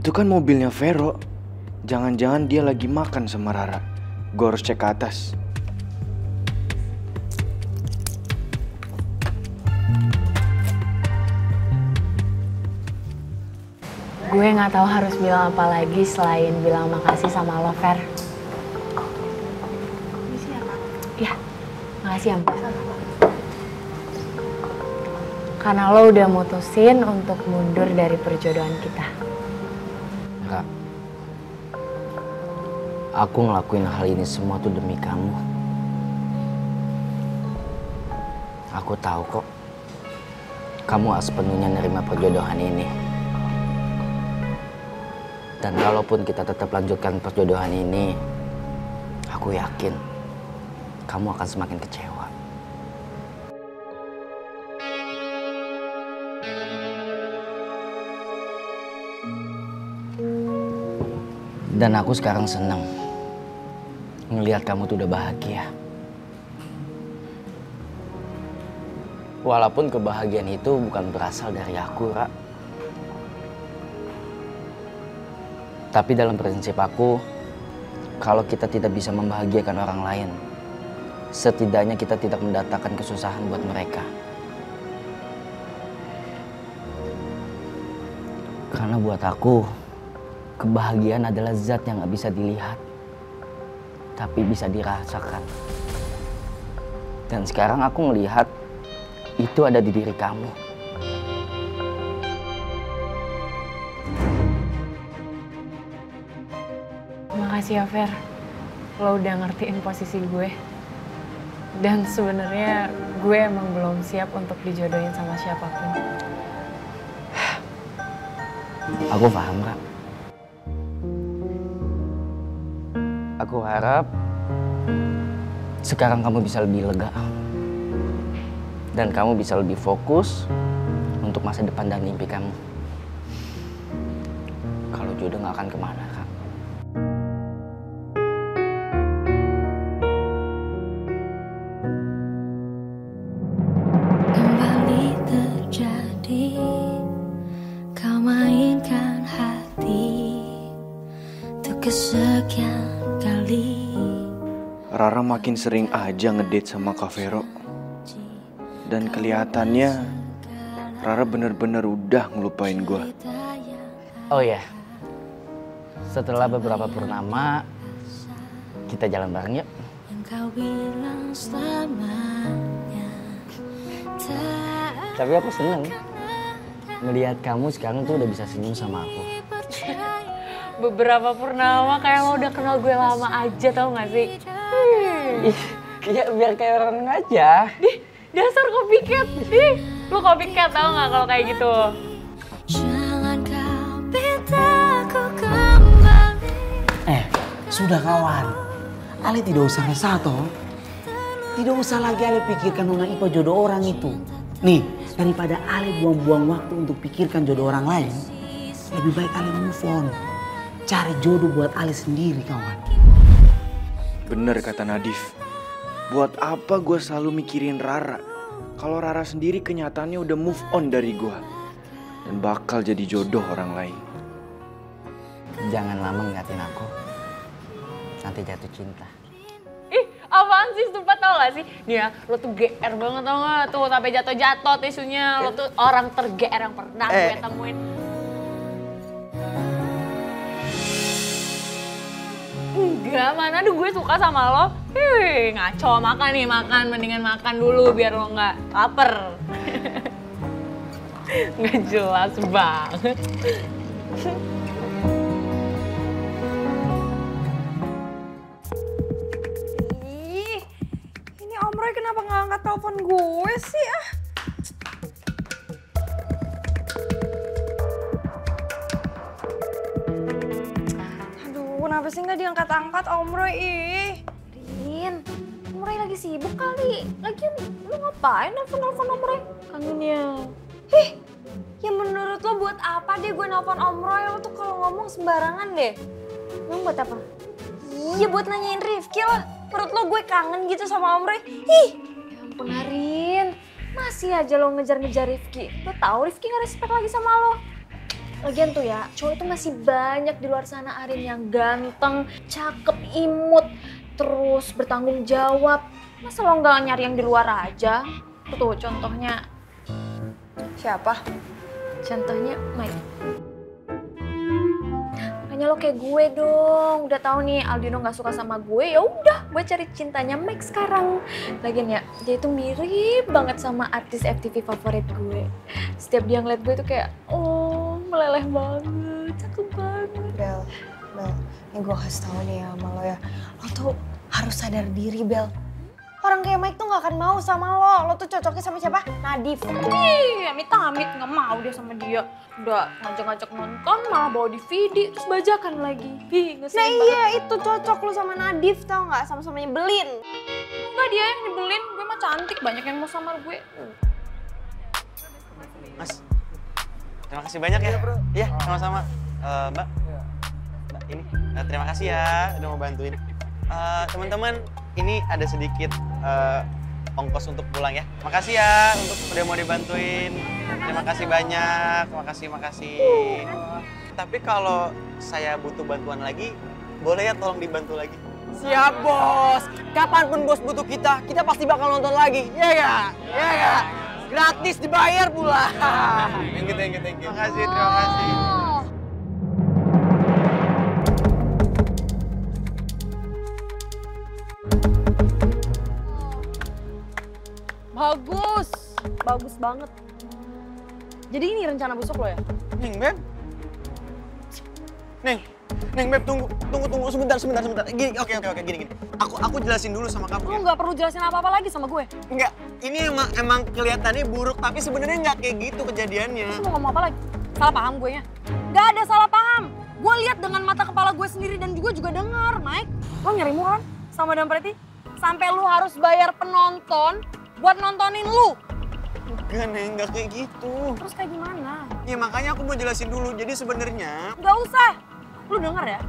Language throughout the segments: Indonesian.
Itu kan mobilnya Vero. Jangan-jangan dia lagi makan sama Rara. Gue harus cek ke atas. Gue gak tahu harus bilang apa lagi selain bilang makasih sama lo, Fer. Makasih ya, Kak. Ya, makasih ya, Mbak. Karena lo udah mutusin untuk mundur dari perjodohan kita. Kak, aku ngelakuin hal ini semua tuh demi kamu. Aku tahu kok, kamu gak sepenuhnya nerima perjodohan ini. Dan kalaupun kita tetap lanjutkan perjodohan ini, aku yakin kamu akan semakin kecewa. Dan aku sekarang seneng ngelihat kamu tuh udah bahagia. Walaupun kebahagiaan itu bukan berasal dari aku, Ra. Tapi dalam prinsip aku, kalau kita tidak bisa membahagiakan orang lain, setidaknya kita tidak mendatangkan kesusahan buat mereka. Karena buat aku, kebahagiaan adalah zat yang gak bisa dilihat, tapi bisa dirasakan. Dan sekarang aku melihat itu ada di diri kamu. Makasih ya, Fer. Lo udah ngertiin posisi gue. Dan sebenarnya gue emang belum siap untuk dijodohin sama siapapun. Aku paham, Kak. Aku harap sekarang kamu bisa lebih lega. Dan kamu bisa lebih fokus untuk masa depan dan mimpi kamu. Kalau jodoh gak akan kemana, Kak. Kembali terjadi, kau mainkan hati untuk kesekian kali. Rara makin sering aja ngedate sama Kak Vero. Dan kelihatannya Rara bener-bener udah ngelupain gue. Oh ya, setelah beberapa purnama, kita jalan bareng yuk. Kau bilang selamanya. Tapi aku seneng ngelihat kamu sekarang tuh udah bisa senyum sama aku. Beberapa purnama kayak lo udah kenal gue lama aja, tau gak sih? Iya, biar kayak orang aja. Dasar copycat. Ih, lu copycat tau gak kalau kayak gitu? Jangan kau minta aku kembali. Sudah kawan. Ale tidak usah resah toh. Tidak usah lagi Ale pikirkan nona Ipa jodoh orang itu. Nih, daripada Ale buang-buang waktu untuk pikirkan jodoh orang lain, lebih baik Ale move on. Cari jodoh buat Ale sendiri, kawan. Bener kata Nadif. Buat apa gue selalu mikirin Rara? Kalau Rara sendiri kenyataannya udah move on dari gue. Dan bakal jadi jodoh orang lain. Jangan lama ngeliatin aku. Nanti jatuh cinta. Ih, apaan sih? Sumpah tau gak sih? Nih ya, lo tuh GR banget tau gak? Tuh sampai jatuh-jatuh tisunya. Lo tuh orang ter-GR yang pernah gue temuin. Enggak, mana aduh gue suka sama lo. Ngaco, makan nih, makan. Mendingan makan dulu biar lo gak lapar. Gak jelas banget. Ih, ini Om Roy kenapa nggak angkat telepon gue sih ah? Aduh, kenapa sih nggak diangkat-angkat Om Roy? Ih, Rin, Om Roy lagi sibuk kali. Lagian lu ngapain nelfon-nelfon Om Roy? kangen ya. Ih, ya menurut lo buat apa deh gue nelfon Om Roy? Lo tuh kalau ngomong sembarangan deh. Emang buat apa? Iya buat nanyain Rifki lah. Menurut lo gue kangen gitu sama Om Roy? Ih, Ya ampun Rin, masih aja lo ngejar-ngejar Rifki. Lo tahu Rifki gak respect lagi sama lo. Lagian tuh ya, cowok itu masih banyak di luar sana Arin yang ganteng, cakep, imut, terus bertanggung jawab. Masa lo nggak nyari yang di luar aja? Tuh contohnya. Siapa? Contohnya Mike. Makanya lo kayak gue dong. Udah tahu nih Aldino nggak suka sama gue, ya udah gue cari cintanya Mike sekarang. Lagian ya, dia itu mirip banget sama artis FTV favorit gue. Setiap dia ngeliat gue tuh kayak, oh meleleh banget, cakep banget. Bel, ini gue kasih tau nih ya sama lo ya. Lo tuh harus sadar diri, Bel. Orang kayak Mike tuh gak akan mau sama lo. Lo tuh cocoknya sama siapa? Nadif. Ih, amit-amit gak mau dia sama dia. Udah ngajak-ngajak nonton, malah bawa DVD, terus bajakan lagi. Ih, ngeselin banget. Iya, itu cocok lo sama Nadif tau gak? Sama-sama nyebelin. Enggak, dia yang nyebelin. Gue mah cantik, banyak yang mau sama gue. Mas, terima kasih banyak ya. Iya, sama-sama. Mbak, Mbak ini terima kasih ya udah mau bantuin. Teman-teman, ini ada sedikit ongkos untuk pulang ya. Makasih ya untuk udah mau dibantuin. Terima kasih banyak, makasih. Tapi kalau saya butuh bantuan lagi, boleh ya tolong dibantu lagi. Siap bos, kapanpun bos butuh kita pasti bakal nonton lagi, ya gak? Ya gak? Gratis dibayar pula. Thank you. Makasih, terima kasih. Bagus banget. Jadi ini rencana busuk lo ya? Neng, Beb. Neng, Beb, tunggu sebentar. Gini, oke, gini. Aku jelasin dulu sama kamu. Lo nggak perlu jelasin apa-apa lagi sama gue. Enggak, ini emang kelihatannya buruk, tapi sebenarnya nggak kayak gitu kejadiannya. Lo mau ngomong apa lagi? Salah paham gue nya? Gak ada salah paham. Gue lihat dengan mata kepala gue sendiri dan juga dengar, Mike. Lo nyarimu kan sama Dan Preti? Sampai lu harus bayar penonton buat nontonin lu. Enggak, Neng, nggak kayak gitu. Terus kayak gimana? Ya makanya aku mau jelasin dulu. Jadi sebenarnya Gak usah. Lu denger ya,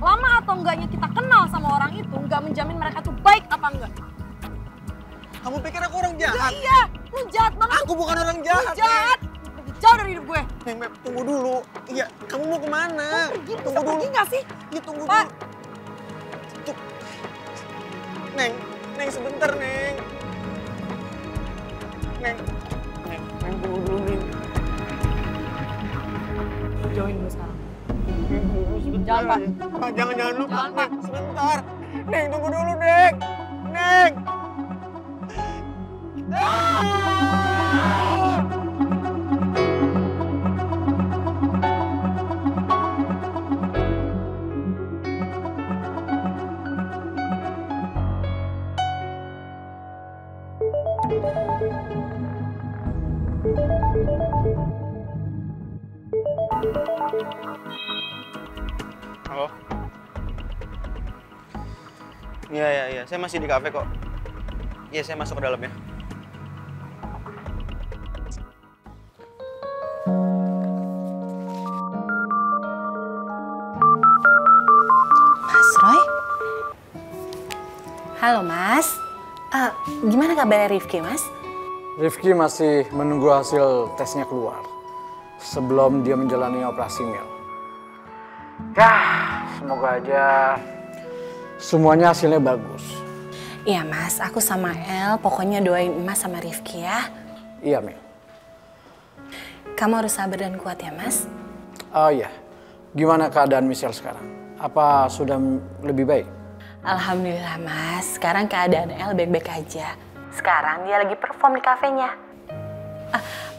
lama atau enggaknya kita kenal sama orang itu nggak menjamin mereka tuh baik apa enggak. kamu pikir aku orang jahat? Iya, lu jahat banget. Aku bukan orang jahat. Lu jahat. Jauh dari hidup gue. Neng, Beb, tunggu dulu. Iya, kamu mau kemana? Tunggu dulu. Pergi nggak sih? Iya, tunggu Pak. dulu. Neng, sebentar, Neng. Neng, tunggu dulu, Neng. Jauhin gue sekarang. Jangan, Pak. Jangan lupa, Neng. Sebentar. Neng, tunggu dulu, Neng. Neng. Halo? Iya. Saya masih di kafe kok. Iya, saya masuk ke dalam ya. Mas Roy? Halo, Mas. Gimana kabarnya Rifki, Mas? Rifki masih menunggu hasil tesnya keluar sebelum dia menjalani operasi mil. Ya, semoga aja semuanya hasilnya bagus. Iya, Mas. Aku sama El pokoknya doain Mas sama Rifki ya. Iya, Mil. Kamu harus sabar dan kuat ya, Mas. Oh iya, gimana keadaan Michelle sekarang? Apa sudah lebih baik? Alhamdulillah, Mas. Sekarang keadaan El baik-baik aja. Sekarang dia lagi perform di kafenya.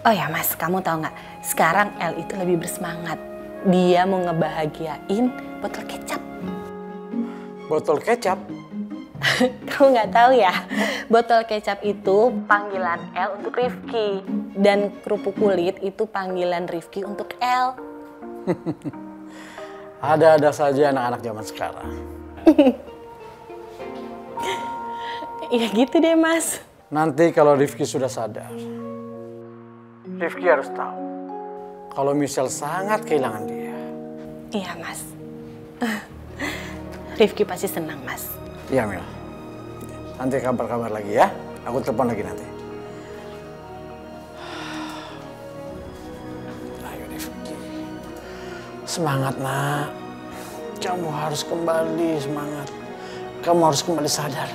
Oh ya, Mas, kamu tahu nggak? Sekarang El itu lebih bersemangat. Dia mau ngebahagiain botol kecap. Botol kecap? Kamu nggak tahu ya? Botol kecap itu panggilan El untuk Rifki. Dan kerupuk kulit itu panggilan Rifki untuk El. Ada-ada saja anak-anak zaman sekarang. Iya gitu deh, Mas. Nanti kalau Rifki sudah sadar, Rifki harus tahu kalau Michelle sangat kehilangan dia. Iya, Mas. Rifki pasti senang, Mas. Iya, Mil. Nanti kabar-kabar lagi ya. Aku telepon lagi nanti. Ayo, Rifki. Semangat nak, kamu harus kembali semangat. Kamu harus kembali sadar.